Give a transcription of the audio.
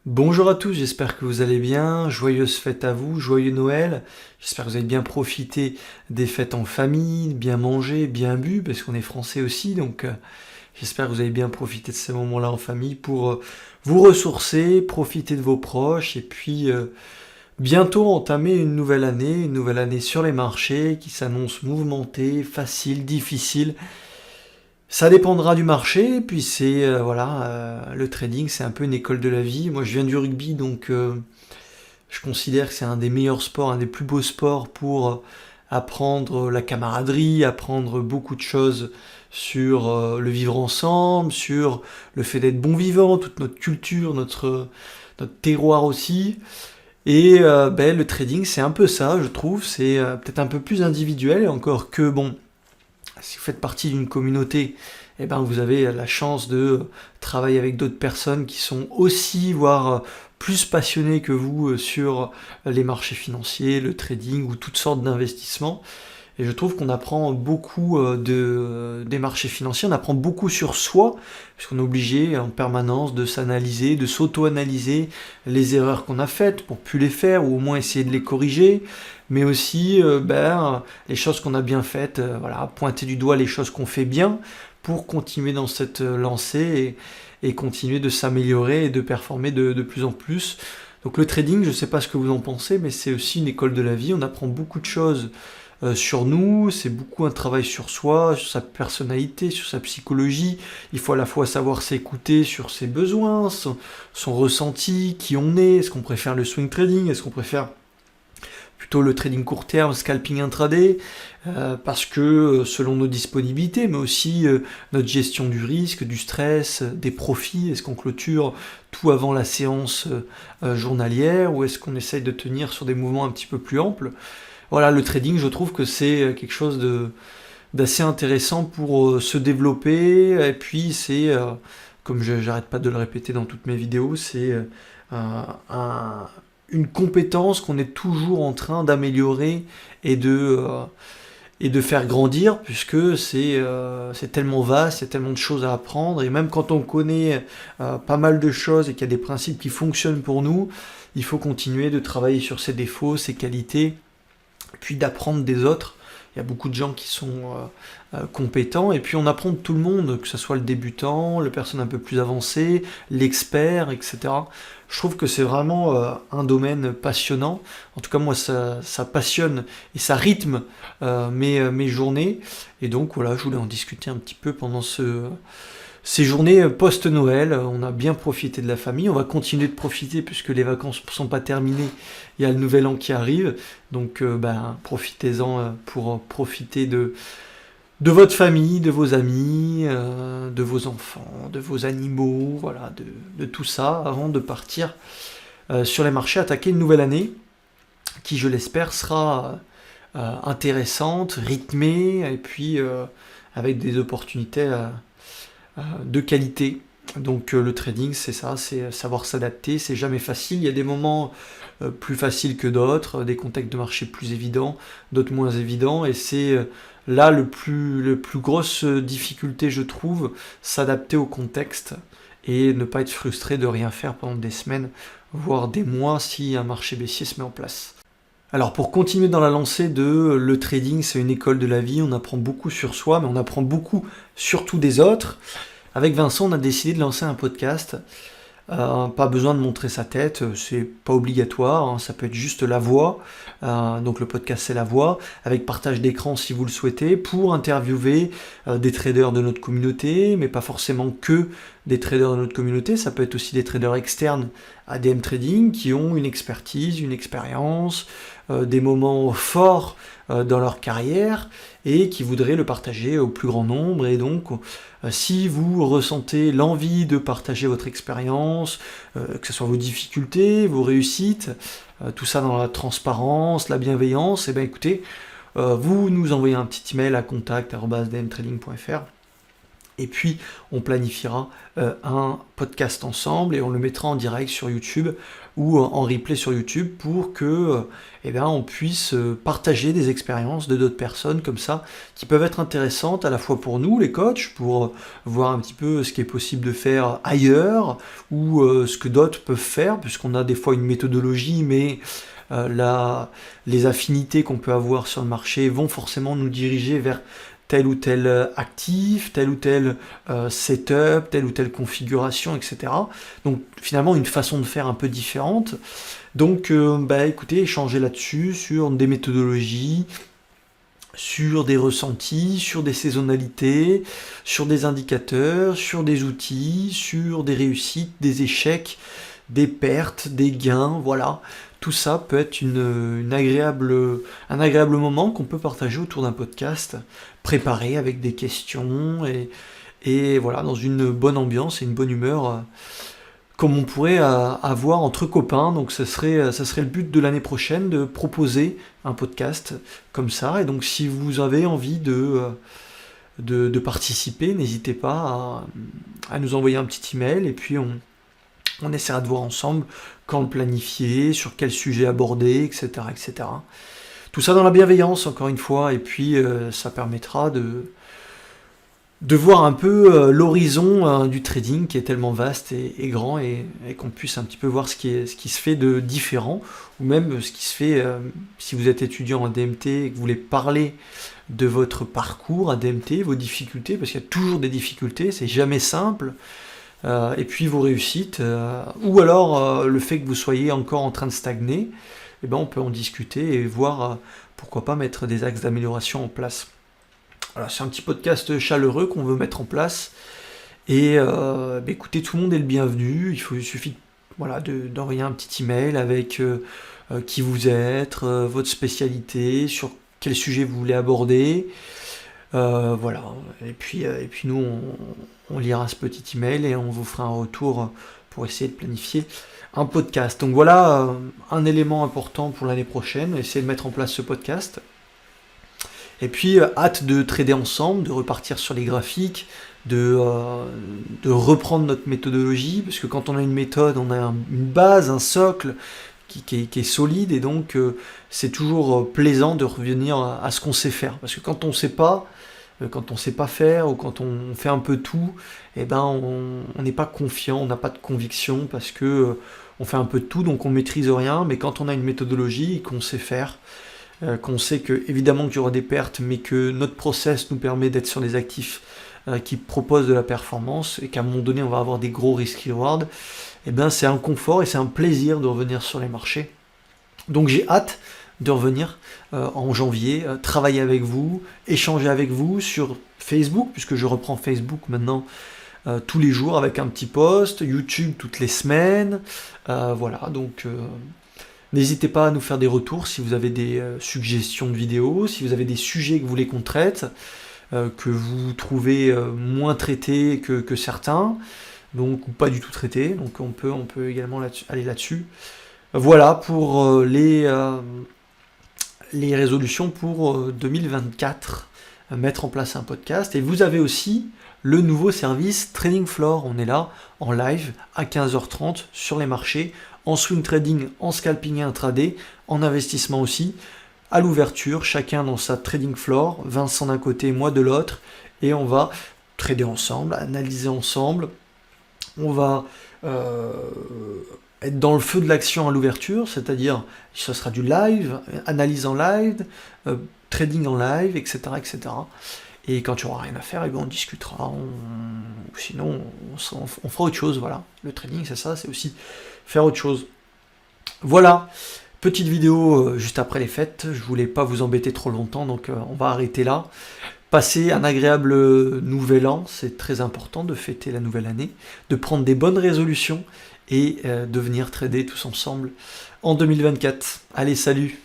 Bonjour à tous, j'espère que vous allez bien, joyeuses fêtes à vous, joyeux Noël, j'espère que vous avez bien profité des fêtes en famille, bien mangé, bien bu, parce qu'on est français aussi, donc j'espère que vous avez bien profité de ces moments-là en famille pour vous ressourcer, profiter de vos proches, et puis bientôt entamer une nouvelle année sur les marchés qui s'annonce mouvementée, facile, difficile. Ça dépendra du marché, puis c'est le trading, c'est un peu une école de la vie. Moi, je viens du rugby, donc je considère que c'est un des meilleurs sports, un des plus beaux sports pour apprendre la camaraderie, apprendre beaucoup de choses sur le vivre ensemble, sur le fait d'être bon vivant, toute notre culture, notre terroir aussi. Et le trading, c'est un peu ça, je trouve. C'est peut-être un peu plus individuel, encore que bon, si vous faites partie d'une communauté, eh ben vous avez la chance de travailler avec d'autres personnes qui sont aussi, voire plus passionnées que vous sur les marchés financiers, le trading ou toutes sortes d'investissements. Et je trouve qu'on apprend beaucoup des marchés financiers, on apprend beaucoup sur soi, puisqu'on est obligé en permanence de s'analyser, de s'auto-analyser les erreurs qu'on a faites pour plus les faire, ou au moins essayer de les corriger, mais aussi les choses qu'on a bien faites, pointer du doigt les choses qu'on fait bien, pour continuer dans cette lancée et continuer de s'améliorer et de performer de plus en plus. Donc le trading, je ne sais pas ce que vous en pensez, mais c'est aussi une école de la vie, on apprend beaucoup de choses sur nous, c'est beaucoup un travail sur soi, sur sa personnalité, sur sa psychologie. Il faut à la fois savoir s'écouter sur ses besoins, son ressenti, qui on est, est-ce qu'on préfère le swing trading, est-ce qu'on préfère plutôt le trading court terme, scalping intraday, parce que selon nos disponibilités, mais aussi notre gestion du risque, du stress, des profits, est-ce qu'on clôture tout avant la séance journalière, ou est-ce qu'on essaye de tenir sur des mouvements un petit peu plus amples. Voilà, le trading, je trouve que c'est quelque chose d'assez intéressant pour se développer. Et puis, c'est, comme j'arrête pas de le répéter dans toutes mes vidéos, c'est une compétence qu'on est toujours en train d'améliorer et de faire grandir, puisque c'est tellement vaste, il y a tellement de choses à apprendre. Et même quand on connaît pas mal de choses et qu'il y a des principes qui fonctionnent pour nous, il faut continuer de travailler sur ses défauts, ses qualités puis d'apprendre des autres. Il y a beaucoup de gens qui sont compétents, et puis on apprend de tout le monde, que ce soit le débutant, la personne un peu plus avancée, l'expert, etc. Je trouve que c'est vraiment un domaine passionnant. En tout cas, moi, ça passionne et ça rythme mes journées. Et donc, voilà, je voulais en discuter un petit peu pendant ces journées post-Noël. On a bien profité de la famille, on va continuer de profiter puisque les vacances ne sont pas terminées, il y a le nouvel an qui arrive, donc profitez-en pour profiter de votre famille, de vos amis, de vos enfants, de vos animaux, voilà, de tout ça avant de partir sur les marchés, attaquer une nouvelle année qui, je l'espère, sera intéressante, rythmée, et puis avec des opportunités de qualité. Donc le trading, c'est ça, c'est savoir s'adapter, c'est jamais facile. Il y a des moments plus faciles que d'autres, des contextes de marché plus évidents, d'autres moins évidents, et c'est là le plus grosse difficulté, je trouve, s'adapter au contexte et ne pas être frustré de rien faire pendant des semaines, voire des mois si un marché baissier se met en place. Alors pour continuer dans la lancée de le trading, c'est une école de la vie, on apprend beaucoup sur soi, mais on apprend beaucoup surtout des autres. Avec Vincent, on a décidé de lancer un podcast. Pas besoin de montrer sa tête, c'est pas obligatoire, hein, ça peut être juste la voix. Donc le podcast c'est la voix, avec partage d'écran si vous le souhaitez, pour interviewer des traders de notre communauté, mais pas forcément que des traders de notre communauté, ça peut être aussi des traders externes à DM Trading qui ont une expertise, une expérience, des moments forts dans leur carrière et qui voudraient le partager au plus grand nombre. Et donc si vous ressentez l'envie de partager votre expérience, que ce soit vos difficultés, vos réussites, tout ça dans la transparence, la bienveillance, et bien écoutez, vous nous envoyez un petit email à contact@dmtrading.fr Et puis, on planifiera un podcast ensemble et on le mettra en direct sur YouTube ou en replay sur YouTube pour que on puisse partager des expériences de d'autres personnes comme ça qui peuvent être intéressantes à la fois pour nous, les coachs, pour voir un petit peu ce qui est possible de faire ailleurs ou ce que d'autres peuvent faire, puisqu'on a des fois une méthodologie, mais les affinités qu'on peut avoir sur le marché vont forcément nous diriger vers tel ou tel actif, tel ou tel setup, telle ou telle configuration, etc. Donc finalement une façon de faire un peu différente. Donc écoutez, échangez là-dessus, sur des méthodologies, sur des ressentis, sur des saisonnalités, sur des indicateurs, sur des outils, sur des réussites, des échecs, des pertes, des gains, voilà. Tout ça peut être un agréable moment qu'on peut partager autour d'un podcast, préparé avec des questions et voilà, dans une bonne ambiance et une bonne humeur, comme on pourrait avoir entre copains. Donc ça serait le but de l'année prochaine, de proposer un podcast comme ça. Et donc si vous avez envie de participer, n'hésitez pas à nous envoyer un petit email et puis on essaiera de voir ensemble quand le planifier, sur quel sujet aborder, etc., etc. Tout ça dans la bienveillance, encore une fois, et puis ça permettra de voir un peu l'horizon du trading qui est tellement vaste et grand et qu'on puisse un petit peu voir ce qui se fait de différent, ou même ce qui se fait si vous êtes étudiant en DMT et que vous voulez parler de votre parcours à DMT, vos difficultés, parce qu'il y a toujours des difficultés, c'est jamais simple. Et puis vos réussites, ou alors le fait que vous soyez encore en train de stagner, on peut en discuter et voir pourquoi pas mettre des axes d'amélioration en place. Voilà, c'est un petit podcast chaleureux qu'on veut mettre en place. Et écoutez, tout le monde est le bienvenu. Il suffit d'envoyer un petit email avec qui vous êtes, votre spécialité, sur quel sujet vous voulez aborder. Voilà. Et puis nous, on lira ce petit email et on vous fera un retour pour essayer de planifier un podcast. Donc voilà un élément important pour l'année prochaine, essayer de mettre en place ce podcast. Et puis hâte de trader ensemble, de repartir sur les graphiques, de reprendre notre méthodologie, parce que quand on a une méthode, on a une base, un socle qui est solide, et donc c'est toujours plaisant de revenir à ce qu'on sait faire. Parce que quand on sait pas faire, ou quand on fait un peu tout, on n'est pas confiant, on n'a pas de conviction, parce que on fait un peu de tout, donc on maîtrise rien. Mais quand on a une méthodologie et qu'on sait faire, qu'on sait que évidemment qu'il y aura des pertes, mais que notre process nous permet d'être sur des actifs qui proposent de la performance, et qu'à un moment donné on va avoir des gros risk-reward, c'est un confort et c'est un plaisir de revenir sur les marchés. Donc j'ai hâte de revenir en janvier, travailler avec vous, échanger avec vous sur Facebook, puisque je reprends Facebook maintenant tous les jours avec un petit post, YouTube toutes les semaines, voilà, donc n'hésitez pas à nous faire des retours si vous avez des suggestions de vidéos, si vous avez des sujets que vous voulez qu'on traite, que vous trouvez moins traités que certains, donc ou pas du tout traités, donc on peut également aller là-dessus. Voilà pour les résolutions pour 2024, mettre en place un podcast. Et vous avez aussi le nouveau service Trading Floor. On est là en live à 15h30 sur les marchés, en swing trading, en scalping et intraday, en investissement aussi, à l'ouverture, chacun dans sa Trading Floor, Vincent d'un côté, moi de l'autre, et on va trader ensemble, analyser ensemble. On va être dans le feu de l'action à l'ouverture, c'est-à-dire ce sera du live, analyse en live, trading en live, etc., etc. Et quand tu n'auras rien à faire, on discutera, sinon on fera autre chose, voilà. Le trading, c'est ça, c'est aussi faire autre chose. Voilà, petite vidéo juste après les fêtes, je voulais pas vous embêter trop longtemps, donc on va arrêter là. Passez un agréable nouvel an, c'est très important de fêter la nouvelle année, de prendre des bonnes résolutions et de venir trader tous ensemble en 2024. Allez, salut.